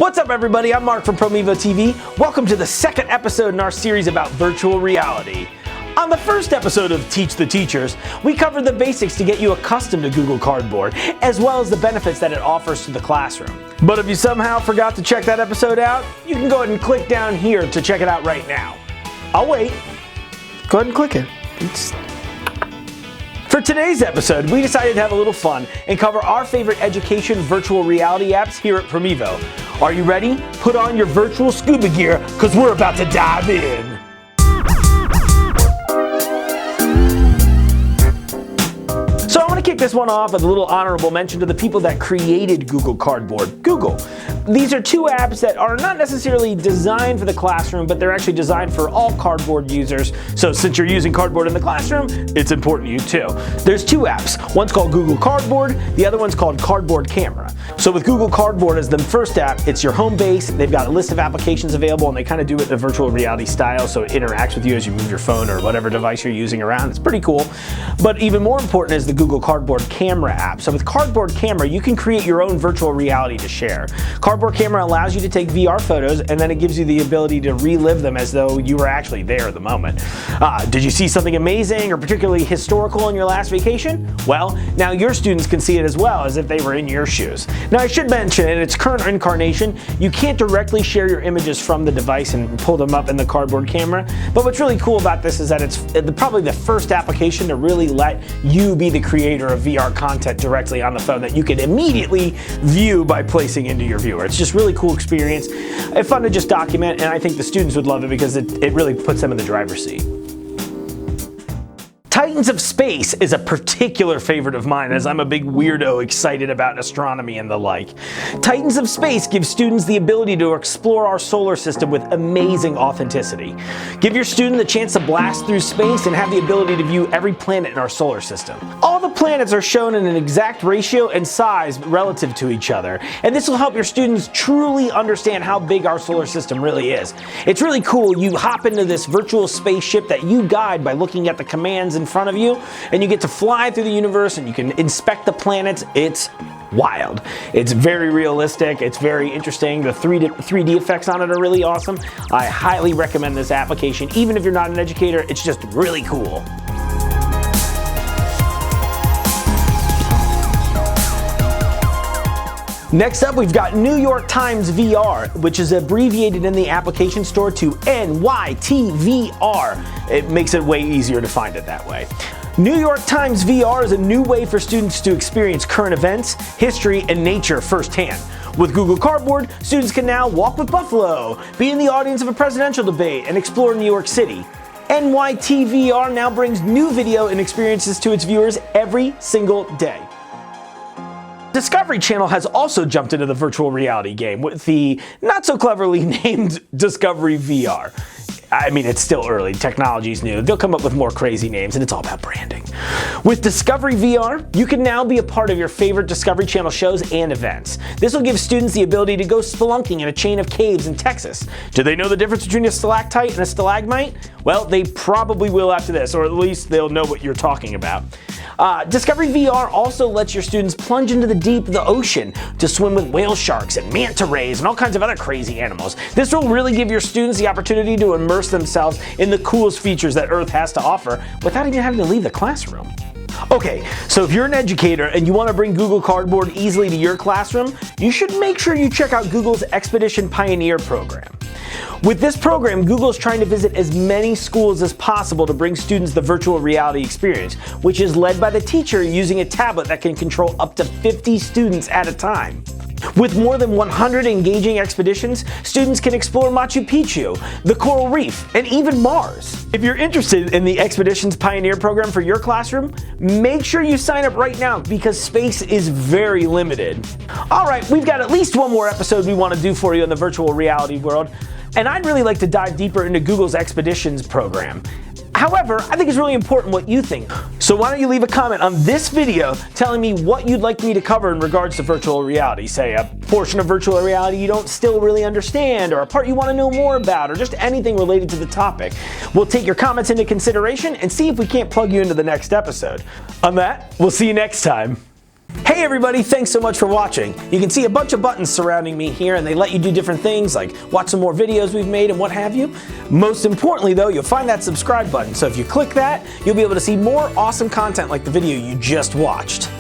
What's up everybody, I'm Mark from Promevo TV. Welcome to the second episode in our series about virtual reality. On the first episode of Teach the Teachers, we covered the basics to get you accustomed to Google Cardboard, as well as the benefits that it offers to the classroom. But if you somehow forgot to check that episode out, you can go ahead and click down here to check it out right now. I'll wait. Go ahead and click it. For today's episode, we decided to have a little fun and cover our favorite education virtual reality apps here at Promevo. Are you ready? Put on your virtual scuba gear, because we're about to dive in. So I want to kick this one off with a little honorable mention to the people that created Google Cardboard. Google. These are two apps that are not necessarily designed for the classroom, but they're actually designed for all Cardboard users. So since you're using Cardboard in the classroom, it's important to you too. There's two apps. One's called Google Cardboard, the other one's called Cardboard Camera. So with Google Cardboard as the first app, it's your home base. They've got a list of applications available and they kind of do it in a virtual reality style, so it interacts with you as you move your phone or whatever device you're using around. It's pretty cool. But even more important is the Google Cardboard Camera app. So with Cardboard Camera, you can create your own virtual reality to share. Cardboard Camera allows you to take VR photos and then it gives you the ability to relive them as though you were actually there at the moment. Did you see something amazing or particularly historical in your last vacation? Well, now your students can see it as well as if they were in your shoes. Now I should mention, in its current incarnation, you can't directly share your images from the device and pull them up in the Cardboard Camera, but what's really cool about this is that it's probably the first application to really let you be the creator of VR content directly on the phone that you can immediately view by placing into your viewer. It's just really cool experience. It's fun to just document, and I think the students would love it because it really puts them in the driver's seat. Titans of Space is a particular favorite of mine as I'm a big weirdo excited about astronomy and the like. Titans of Space gives students the ability to explore our solar system with amazing authenticity. Give your student the chance to blast through space and have the ability to view every planet in our solar system. All the planets are shown in an exact ratio and size relative to each other, and this will help your students truly understand how big our solar system really is. It's really cool. You hop into this virtual spaceship that you guide by looking at the commands in front of you, and you get to fly through the universe and you can inspect the planets. It's wild. It's very realistic. It's very interesting. The 3D effects on it are really awesome. I highly recommend this application. Even if you're not an educator, it's just really cool. Next up, we've got New York Times VR, which is abbreviated in the application store to NYTVR. It makes it way easier to find it that way. New York Times VR is a new way for students to experience current events, history, and nature firsthand. With Google Cardboard, students can now walk with buffalo, be in the audience of a presidential debate, and explore New York City. NYTVR now brings new video and experiences to its viewers every single day. Discovery Channel has also jumped into the virtual reality game with the not so cleverly named Discovery VR. I mean, it's still early, technology's new, they'll come up with more crazy names, and it's all about branding. With Discovery VR, you can now be a part of your favorite Discovery Channel shows and events. This will give students the ability to go spelunking in a chain of caves in Texas. Do they know the difference between a stalactite and a stalagmite? Well, they probably will after this, or at least they'll know what you're talking about. Discovery VR also lets your students plunge into the deep of the ocean to swim with whale sharks and manta rays and all kinds of other crazy animals. This will really give your students the opportunity to immerse themselves in the coolest features that Earth has to offer without even having to leave the classroom. Okay, so if you're an educator and you want to bring Google Cardboard easily to your classroom, you should make sure you check out Google's Expedition Pioneer program. With this program, Google is trying to visit as many schools as possible to bring students the virtual reality experience, which is led by the teacher using a tablet that can control up to 50 students at a time. With more than 100 engaging expeditions, students can explore Machu Picchu, the Coral Reef, and even Mars. If you're interested in the Expeditions Pioneer program for your classroom, make sure you sign up right now because space is very limited. Alright, we've got at least one more episode we want to do for you in the virtual reality world, and I'd really like to dive deeper into Google's Expeditions program. However, I think it's really important what you think. So why don't you leave a comment on this video telling me what you'd like me to cover in regards to virtual reality. Say a portion of virtual reality you don't still really understand, or a part you want to know more about, or just anything related to the topic. We'll take your comments into consideration and see if we can't plug you into the next episode. On that, we'll see you next time. Hey everybody, thanks so much for watching. You can see a bunch of buttons surrounding me here, and they let you do different things like watch some more videos we've made and what have you. Most importantly though, you'll find that subscribe button, so if you click that, you'll be able to see more awesome content like the video you just watched.